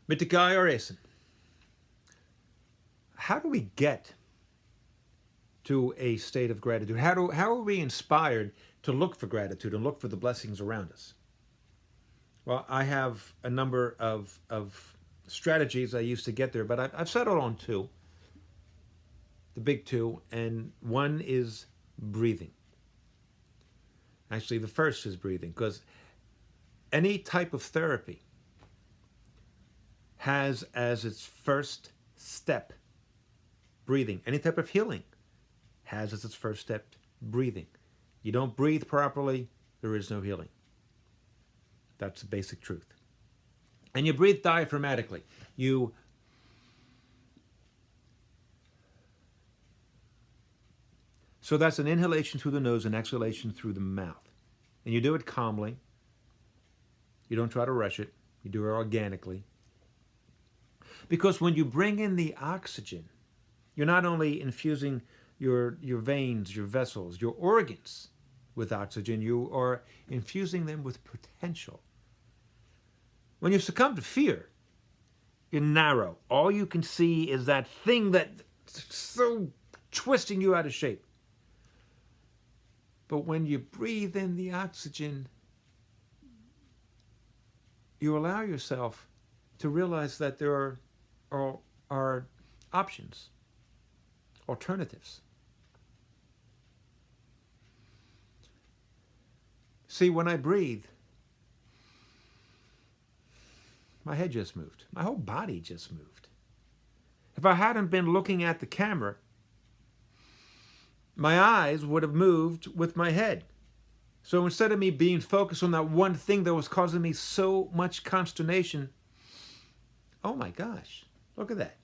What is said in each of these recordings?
Mittikai Aresan, how do we get to a state of gratitude? How are we inspired to look for gratitude and look for the blessings around us? Well, I have a number of strategies I use to get there, but I've settled on two, the big two, and one is breathing. Actually, the first is breathing, because any type of therapy has as its first step breathing. Any type of healing has as its first step breathing. You don't breathe properly, there is no healing. That's the basic truth. And you breathe diaphragmatically. So that's an inhalation through the nose and exhalation through the mouth. And you do it calmly. You don't try to rush it. You do it organically. Because when you bring in the oxygen, you're not only infusing your veins, your vessels, your organs with oxygen, you are infusing them with potential. When you succumb to fear, you're narrow. All you can see is that thing that's so twisting you out of shape. But when you breathe in the oxygen, you allow yourself to realize that there are options, alternatives. See, when I breathe, my head just moved. My whole body just moved. If I hadn't been looking at the camera, my eyes would have moved with my head. So instead of me being focused on that one thing that was causing me so much consternation, oh my gosh, look at that.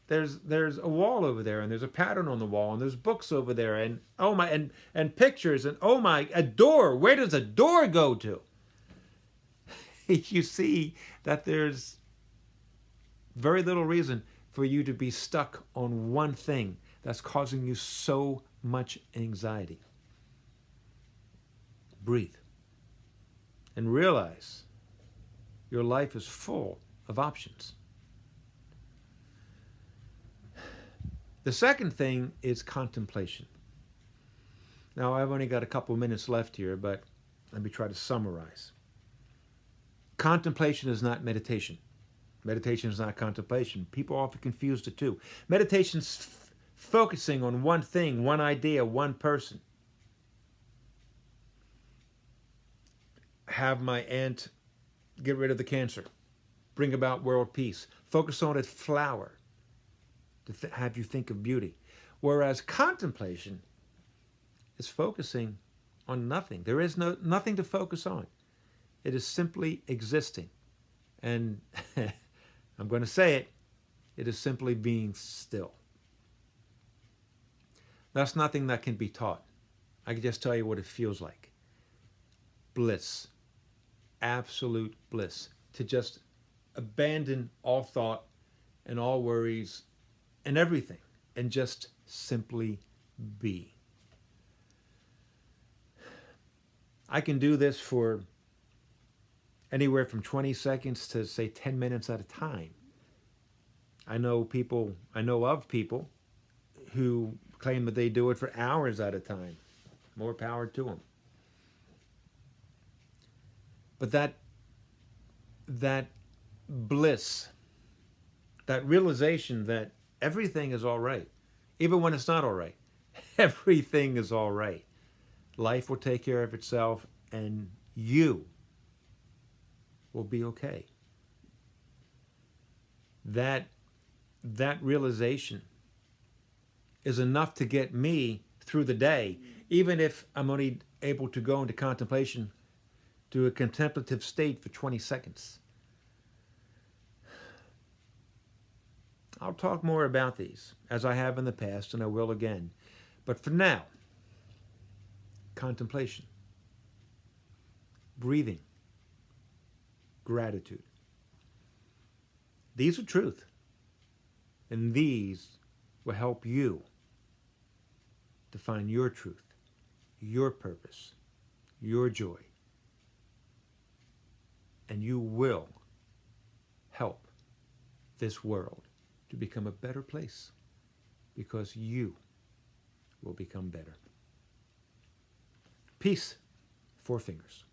There's a wall over there, and there's a pattern on the wall, and there's books over there, and oh my, and pictures, and oh my, a door. Where does a door go to? You see that there's very little reason for you to be stuck on one thing that's causing you so much anxiety. Breathe and realize your life is full of options. The second thing is contemplation. Now, I've only got a couple minutes left here, but let me try to summarize. Contemplation is not meditation. Meditation is not contemplation. People often confuse the two. Meditation's focusing on one thing, one idea, one person. Have my aunt get rid of the cancer. Bring about world peace. Focus on a flower to have you think of beauty. Whereas contemplation is focusing on nothing. There is nothing to focus on. It is simply existing. And I'm going to say it is simply being still. That's nothing that can be taught. I can just tell you what it feels like. Bliss. Absolute bliss. To just abandon all thought and all worries and everything and just simply be. I can do this for anywhere from 20 seconds to, say, 10 minutes at a time. I know of people who claim that they do it for hours at a time. More power to them. But that bliss, that realization that everything is all right, even when it's not all right. Everything is all right. Life will take care of itself, and you will be okay. That realization is enough to get me through the day, even if I'm only able to go into contemplation, to a contemplative state for 20 seconds. I'll talk more about these, as I have in the past, and I will again. But for now, contemplation, breathing, gratitude. These are truth. And these will help you to find your truth, your purpose, your joy. And you will help this world to become a better place, because you will become better. Peace, Four Fingers.